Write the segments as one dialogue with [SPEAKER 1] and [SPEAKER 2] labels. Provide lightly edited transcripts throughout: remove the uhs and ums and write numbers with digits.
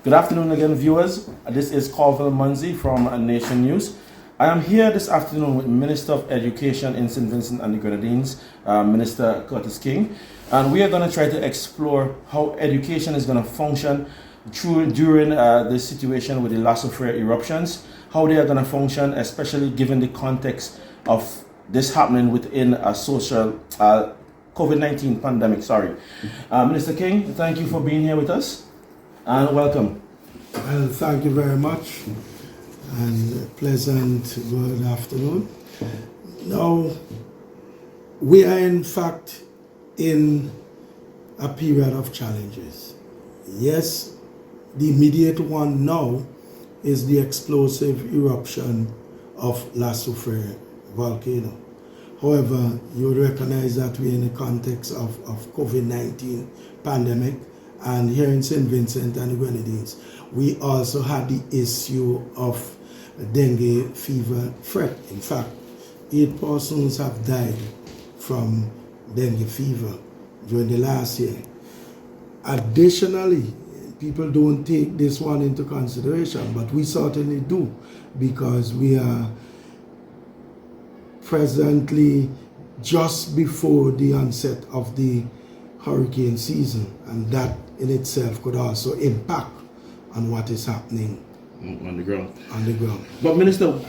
[SPEAKER 1] Good afternoon again, viewers. This is Colville Mounsey from Nation News. I am here this afternoon with Minister of Education in St Vincent and the Grenadines, Minister Curtis King, and we are going to try to explore how education is going to function during this situation with the Soufriere eruptions, how they are going to function, especially given the context of this happening within a social COVID-19 pandemic. Minister King, thank you for being here with us. And welcome.
[SPEAKER 2] Well, thank you very much, and pleasant good afternoon. Now, we are in fact in a period of challenges. Yes, the immediate one now is the explosive eruption of Soufriere volcano. However, you would recognize that we're in the context of COVID-19 pandemic. And here in St Vincent and the Grenadines, we also had the issue of dengue fever threat. In fact, 8 persons have died from dengue fever during the last year. Additionally, people don't take this one into consideration, but we certainly do, because we are presently just before the onset of the hurricane season, and that in itself could also impact on what is happening
[SPEAKER 1] on the ground.
[SPEAKER 2] But
[SPEAKER 1] Minister,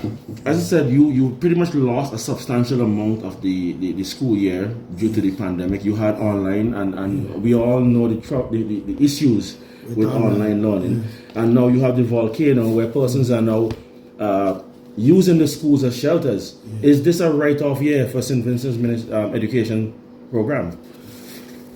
[SPEAKER 1] as I said, you pretty much lost a substantial amount of the school year due to the pandemic. You had online, and we all know the issues with online learning. And now you have the volcano where persons are now using the schools as shelters. Is this a write-off year for St. Vincent's education program?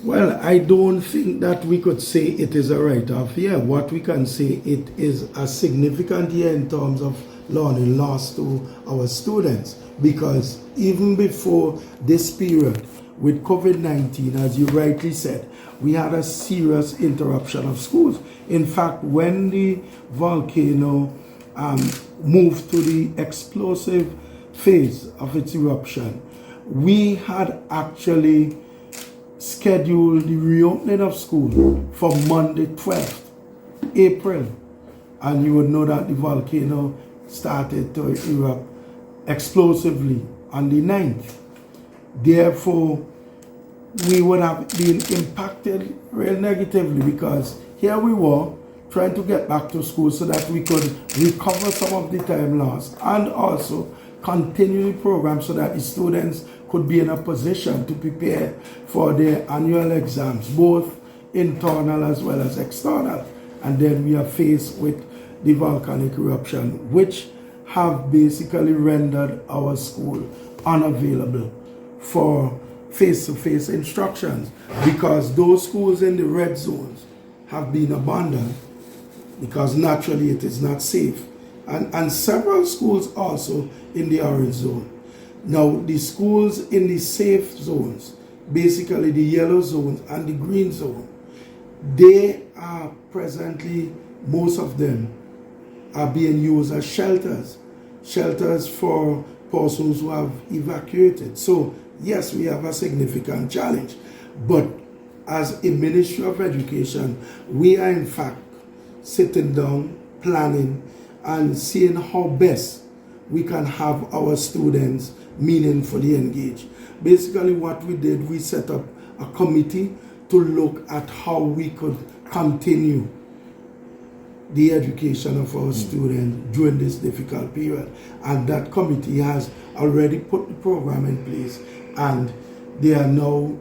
[SPEAKER 2] Well, I don't think that we could say it is a write-off year. What we can say, it is a significant year in terms of learning loss to our students, because even before this period with COVID-19, as you rightly said, we had a serious interruption of schools. In fact, when the volcano moved to the explosive phase of its eruption, we had actually scheduled the reopening of school for Monday 12th April, and you would know that the volcano started to erupt explosively on the 9th. Therefore, we would have been impacted real negatively, because here we were trying to get back to school so that we could recover some of the time lost and also continue the program so that the students could be in a position to prepare for their annual exams, both internal as well as external. And then we are faced with the volcanic eruption, which have basically rendered our school unavailable for face-to-face instructions, because those schools in the red zones have been abandoned because naturally it is not safe. And several schools also in the orange zone. Now, the schools in the safe zones, basically the yellow zones and the green zone, they are presently, most of them are being used as shelters for persons who have evacuated. So, yes, we have a significant challenge, but as a Ministry of Education, we are in fact sitting down, planning, and seeing how best we can have our students meaningfully engaged. Basically what we did, we set up a committee to look at how we could continue the education of our students during this difficult period. And that committee has already put the program in place, and they are now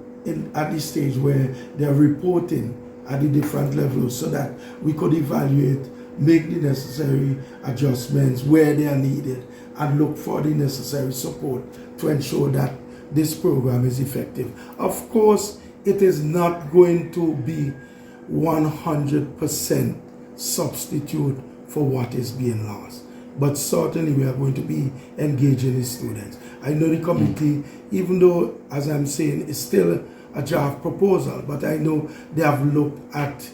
[SPEAKER 2] at the stage where they are reporting at the different levels so that we could evaluate, make the necessary adjustments where they are needed, and look for the necessary support to ensure that this program is effective. Of course, it is not going to be 100% substitute for what is being lost, but certainly we are going to be engaging the students. I know the committee, even though, as I'm saying, it's still a draft proposal, but I know they have looked at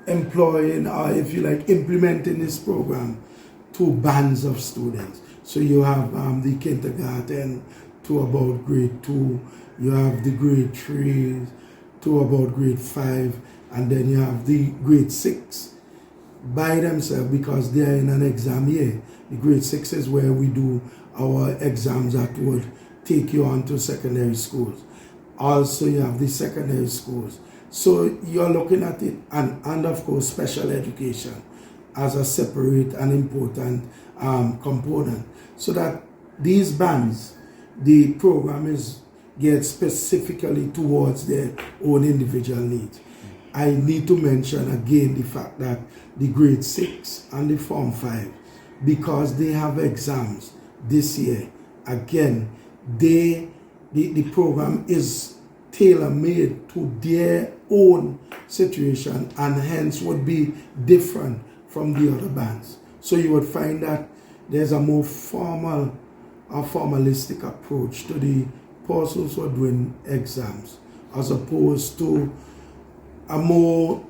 [SPEAKER 2] employing, or if you like, implementing this program to bands of students. So you have the kindergarten to about grade 2, you have the grade 3 to about grade 5, and then you have the grade 6 by themselves because they are in an exam year. The grade 6 is where we do our exams that would take you on to secondary schools. Also, you have the secondary schools. So you're looking at it, and of course, special education as a separate and important component. So that these bands, the program is geared specifically towards their own individual needs. I need to mention again the fact that the grade 6 and the Form 5, because they have exams this year, again, the program is tailor-made to their own situation and hence would be different from the other bands. So you would find that there's a more formal or formalistic approach to the persons who are doing exams as opposed to a more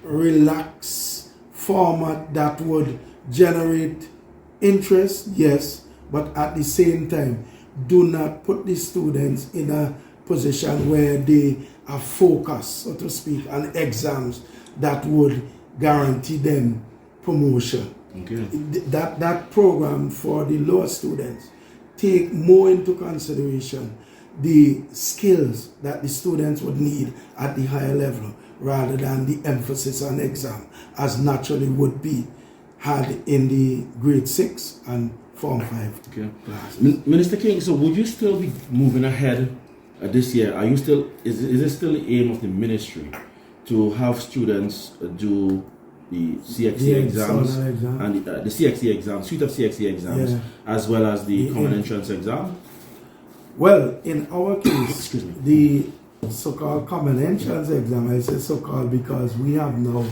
[SPEAKER 2] relaxed format that would generate interest, yes, but at the same time do not put the students in a position where they are focused, so to speak, on exams that would guarantee them promotion.
[SPEAKER 1] Okay.
[SPEAKER 2] That program for the lower students take more into consideration the skills that the students would need at the higher level rather than the emphasis on exam as naturally would be had in the grade 6 and Form 5 classes.
[SPEAKER 1] Minister King, so would you still be moving ahead this year? Are you still, is it still the aim of the ministry to have students do the CXC exams and the CXC exams, suite of CXC exams, as well as the common entrance exam?
[SPEAKER 2] Well, in our case, the so-called common entrance exam, I say so-called because we have now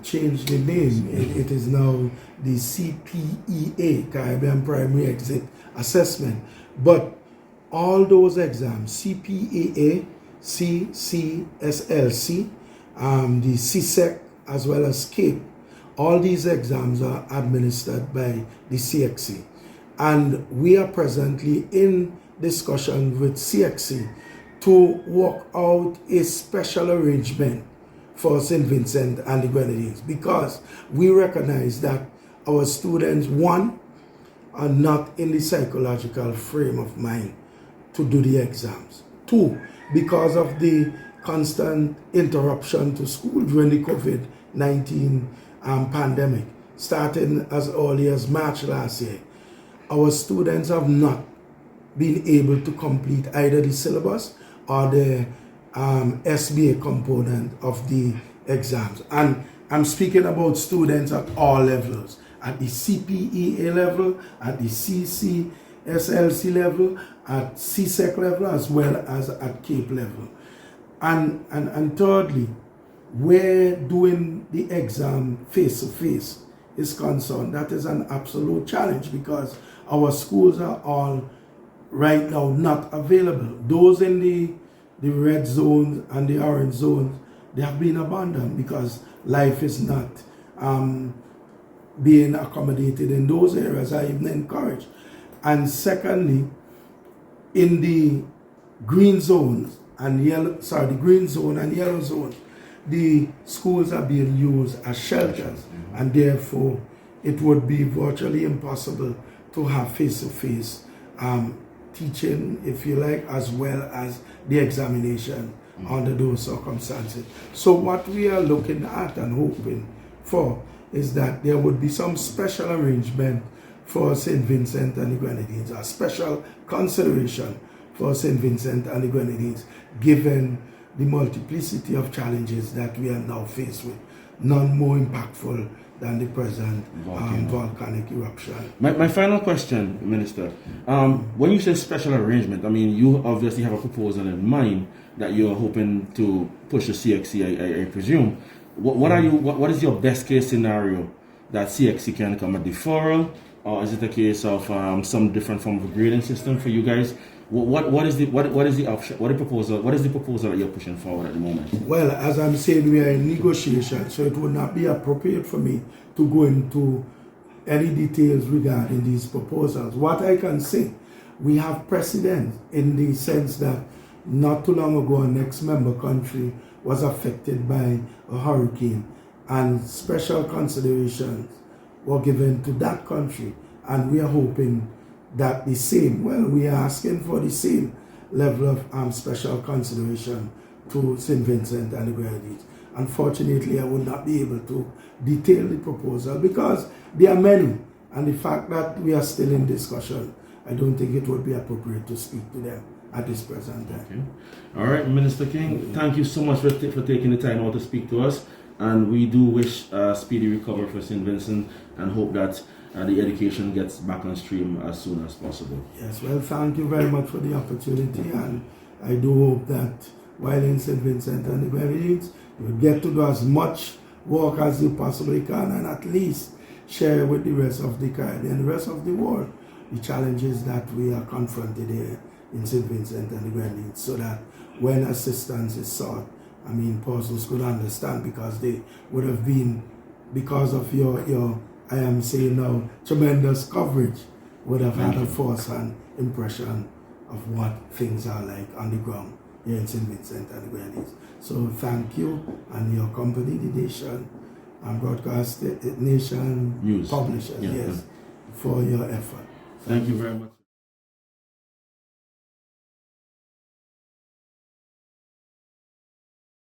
[SPEAKER 2] changed the name. It is now the CPEA, Caribbean Primary Exit Assessment. But all those exams, CPEA, CCSLC, the CSEC, as well as CAPE, all these exams are administered by the CXC. And we are presently in discussion with CXC to work out a special arrangement for St Vincent and the Grenadines, because we recognize that our students, one, are not in the psychological frame of mind to do the exams. Two, because of the constant interruption to school during the COVID-19 pandemic, starting as early as March last year, our students have not been able to complete either the syllabus or the SBA component of the exams. And I'm speaking about students at all levels, at the CPEA level, at the CCSLC level, at CSEC level, as well as at CAPE level. And thirdly, where doing the exam face-to-face is concerned, that is an absolute challenge because our schools are all right now not available. Those in the red zones and the orange zones, they have been abandoned because life is not being accommodated in those areas. I even encourage. And secondly, in the green zones and the green zone and yellow zone, the schools are being used as shelters, and therefore it would be virtually impossible to have face-to-face teaching, if you like, as well as the examination under those circumstances. So what we are looking at and hoping for is that there would be some special arrangement for St. Vincent and the Grenadines, a special consideration for St. Vincent and the Grenadines, given the multiplicity of challenges that we are now faced with, none more impactful than the present volcanic eruption.
[SPEAKER 1] My final question, Minister, when you say special arrangement, I mean, you obviously have a proposal in mind that you're hoping to push the CXC, I presume. What is your best case scenario that CXC can come a deferral, or is it a case of some different form of a grading system for you guys? What is the option? What is the proposal that you're pushing forward at the moment?
[SPEAKER 2] Well, as I'm saying, we are in negotiation, so it would not be appropriate for me to go into any details regarding these proposals. What I can say, we have precedent in the sense that not too long ago, an ex-member country was affected by a hurricane, and special considerations were given to that country, and we are hoping that the same, we are asking for the same level of special consideration to St Vincent and the Grenadines. Unfortunately, I will not be able to detail the proposal because there are many, and the fact that we are still in discussion, I don't think it would be appropriate to speak to them at this present time.
[SPEAKER 1] Okay. All right, Minister King, thank you so much for taking the time out to speak to us, and we do wish speedy recovery for St Vincent and hope that the education gets back on stream as soon as possible.
[SPEAKER 2] Yes, well, thank you very much for the opportunity, and I do hope that while in St Vincent and the Grenadines, you get to do as much work as you possibly can, and at least share with the rest of the Caribbean, the rest of the world, the challenges that we are confronted here in St Vincent and the Grenadines, so that when assistance is sought, persons could understand, because they would have been, because of your I am saying now, tremendous coverage, would have had a first-hand impression of what things are like on the ground here in St Vincent and the Grenadines. So thank you, and your company, the Nation and Broadcast Nation
[SPEAKER 1] News
[SPEAKER 2] Publishers, for your effort.
[SPEAKER 1] Thank you very much.